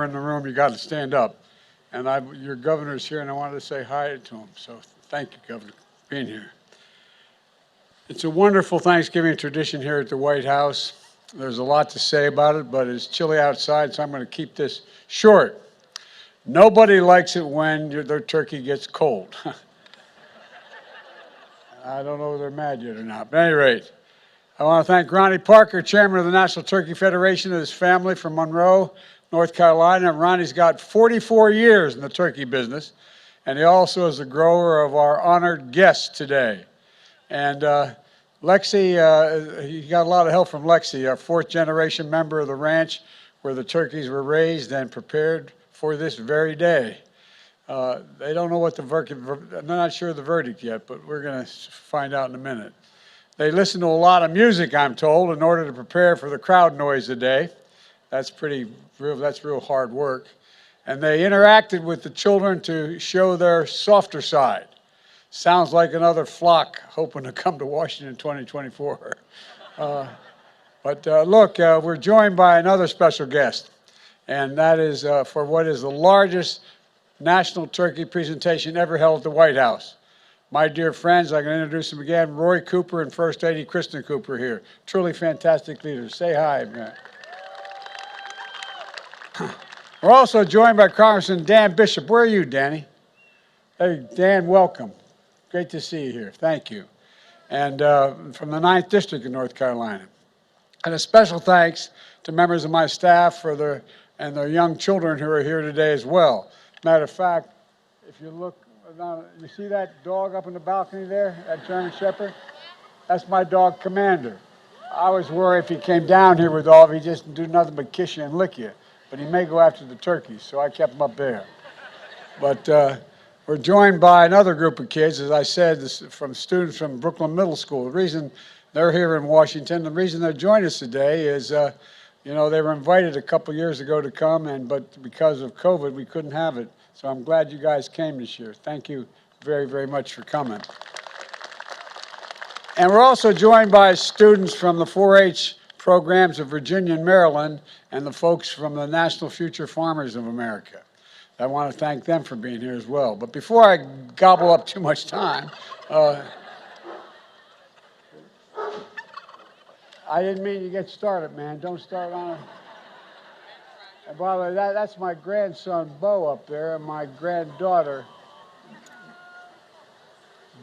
in the room, you got to stand up. And your governor's here, and I wanted to say hi to him. So thank you, Governor, for being here. It's a wonderful Thanksgiving tradition here at the White House. There's a lot to say about it, but it's chilly outside, so I'm going to keep this short. Nobody likes it when their turkey gets cold. I don't know if they're mad yet or not. But at any rate, I want to thank Ronnie Parker, chairman of the National Turkey Federation, and his family from Monroe, North Carolina. Ronnie's got 44 years in the turkey business, and he also is the grower of our honored guest today. And Lexi, he got a lot of help from Lexi, a fourth-generation member of the ranch where the turkeys were raised and prepared for this very day. They don't know what the verdict, I'm not sure of the verdict yet, but we're going to find out in a minute. They listen to a lot of music, I'm told, in order to prepare for the crowd noise today. That's real hard work. And they interacted with the children to show their softer side. Sounds like another flock hoping to come to Washington in 2024. Look, we're joined by another special guest, and that is for what is the largest national turkey presentation ever held at the White House. My dear friends, I can introduce them again, Roy Cooper and First Lady Kristen Cooper here. Truly fantastic leaders. Say hi, man. We're also joined by Congressman Dan Bishop. Where are you, Danny? Hey, Dan, welcome. Great to see you here. Thank you. And from the 9th District of North Carolina. And a special thanks to members of my staff for their young children who are here today as well. Matter of fact, if you look, you see that dog up in the balcony there, that German Shepherd? That's my dog, Commander. I was worried if he came down here with all of, he'd just do nothing but kiss you and lick you. But he may go after the turkeys, so I kept him up there. But we're joined by another group of kids, as I said, from students from Brooklyn Middle School. The reason they're here in Washington, the reason they're joining us today is, they were invited a couple years ago to come, but because of COVID, we couldn't have it. So I'm glad you guys came this year. Thank you very, very much for coming. And we're also joined by students from the 4-H programs of Virginia and Maryland and the folks from the National Future Farmers of America. I want to thank them for being here as well. But before I gobble up too much time, I didn't mean to get started, man. Don't start on it. And by the way, that's my grandson, Bo, up there, and my granddaughter.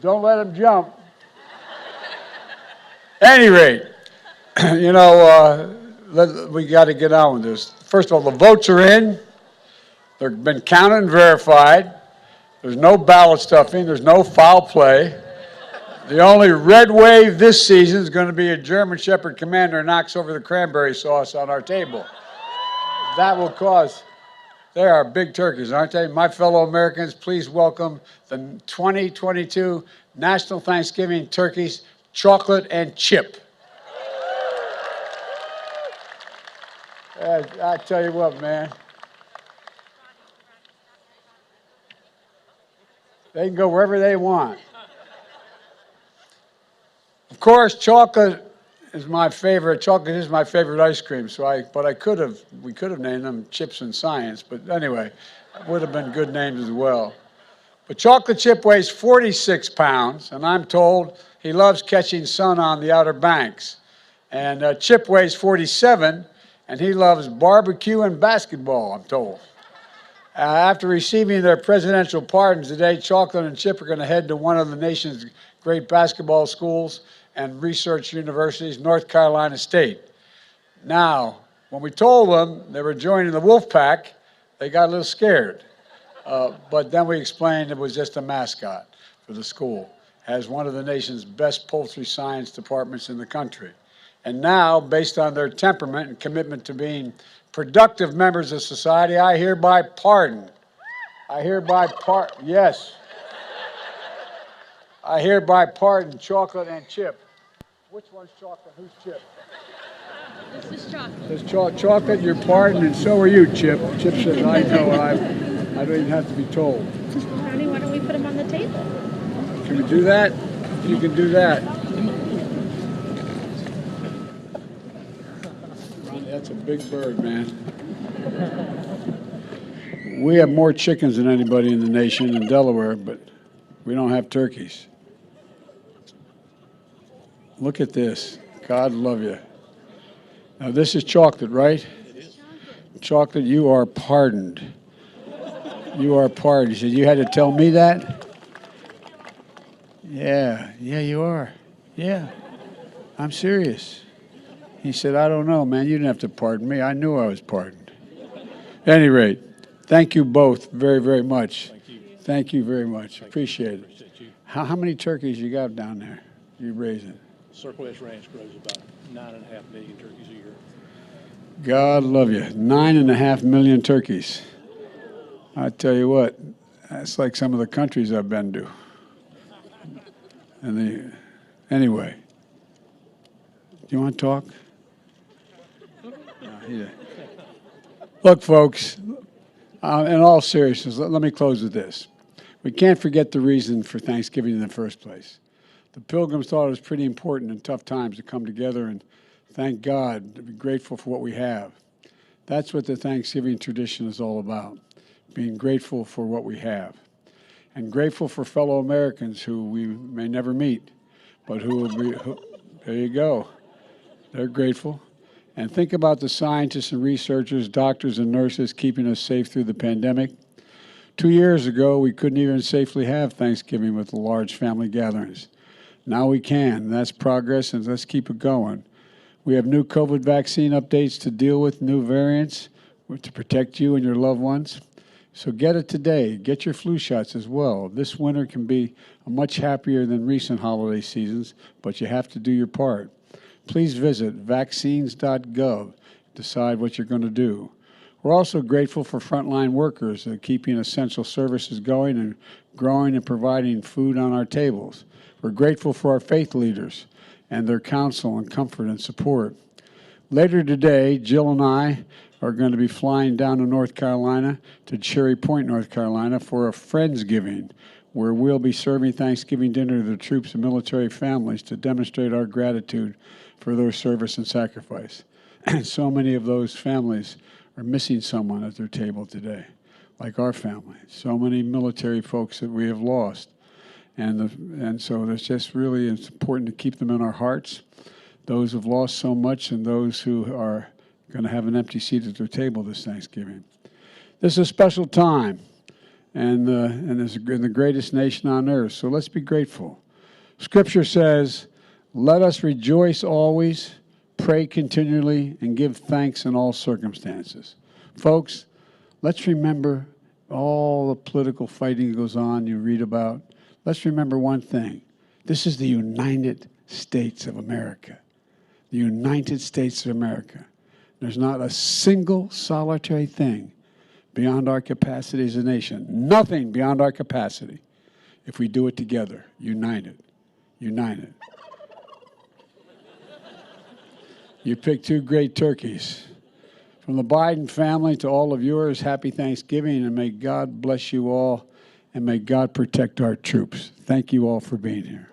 Don't let him jump. At any rate, we got to get on with this. First of all, the votes are in. They've been counted and verified. There's no ballot stuffing. There's no foul play. The only red wave this season is going to be a German Shepherd Commander knocks over the cranberry sauce on our table. That will cause, they are big turkeys, aren't they? My fellow Americans, please welcome the 2022 National Thanksgiving Turkeys, Chocolate and Chip. I tell you what, man. They can go wherever they want. Of course, chocolate is my favorite. Chocolate is my favorite ice cream. We could have named them Chips and Science. But anyway, it would have been good names as well. But Chocolate Chip weighs 46 pounds, and I'm told he loves catching sun on the Outer Banks. And Chip weighs 47, and he loves barbecue and basketball, I'm told. After receiving their presidential pardons today, Chocolate and Chip are going to head to one of the nation's great basketball schools and research universities, North Carolina State. Now, when we told them they were joining the wolf pack, they got a little scared. But then we explained it was just a mascot for the school, as one of the nation's best poultry science departments in the country. And now, based on their temperament and commitment to being productive members of society, I hereby pardon. Yes. I hereby pardon Chocolate and Chip. Which one's Chocolate? Who's Chip? This is Chocolate. This Chocolate, you're pardoned, and so are you, Chip. Chip says, I know, I don't even have to be told. Honey, why don't we put him on the table? Can we do that? You can do that. Ronnie, that's a big bird, man. We have more chickens than anybody in the nation in Delaware, but we don't have turkeys. Look at this. God love you. Now, this is chocolate, right? It is. Chocolate, you are pardoned. You are pardoned. He said, you had to tell me that? Yeah, you are. Yeah, I'm serious. He said, I don't know, man. You didn't have to pardon me. I knew I was pardoned. At any rate, thank you both very, very much. Thank you. Thank you very much. Appreciate it. Appreciate you. How many turkeys you got down there you raising? Circle S Ranch grows about 9.5 million turkeys a year. God love you. 9.5 million turkeys. I tell you what, that's like some of the countries I've been to. Anyway, do you want to talk? No, look, folks, in all seriousness, let me close with this. We can't forget the reason for Thanksgiving in the first place. The Pilgrims thought it was pretty important in tough times to come together and thank God, to be grateful for what we have. That's what the Thanksgiving tradition is all about, being grateful for what we have. And grateful for fellow Americans who we may never meet, but who will be, there you go. They're grateful. And think about the scientists and researchers, doctors and nurses keeping us safe through the pandemic. 2 years ago, we couldn't even safely have Thanksgiving with large family gatherings. Now we can. That's progress, and let's keep it going. We have new COVID vaccine updates to deal with, new variants to protect you and your loved ones. So get it today. Get your flu shots as well. This winter can be much happier than recent holiday seasons, but you have to do your part. Please visit vaccines.gov. Decide what you're going to do. We're also grateful for frontline workers that are keeping essential services going and growing and providing food on our tables. We're grateful for our faith leaders and their counsel and comfort and support. Later today, Jill and I are going to be flying down to North Carolina, to Cherry Point, North Carolina, for a Friendsgiving, where we'll be serving Thanksgiving dinner to the troops and military families to demonstrate our gratitude for their service and sacrifice. And so many of those families are missing someone at their table today, like our family. So many military folks that we have lost. And so it's just really, it's important to keep them in our hearts, those who've lost so much and those who are going to have an empty seat at their table this Thanksgiving. This is a special time, and it's in the greatest nation on earth, so let's be grateful. Scripture says, let us rejoice always, pray continually, and give thanks in all circumstances. Folks, let's remember all the political fighting that goes on you read about. Let's remember one thing. This is the United States of America. The United States of America. There's not a single solitary thing beyond our capacity as a nation. Nothing beyond our capacity if we do it together, united. United. You picked two great turkeys. From the Biden family to all of yours, happy Thanksgiving, and may God bless you all, and may God protect our troops. Thank you all for being here.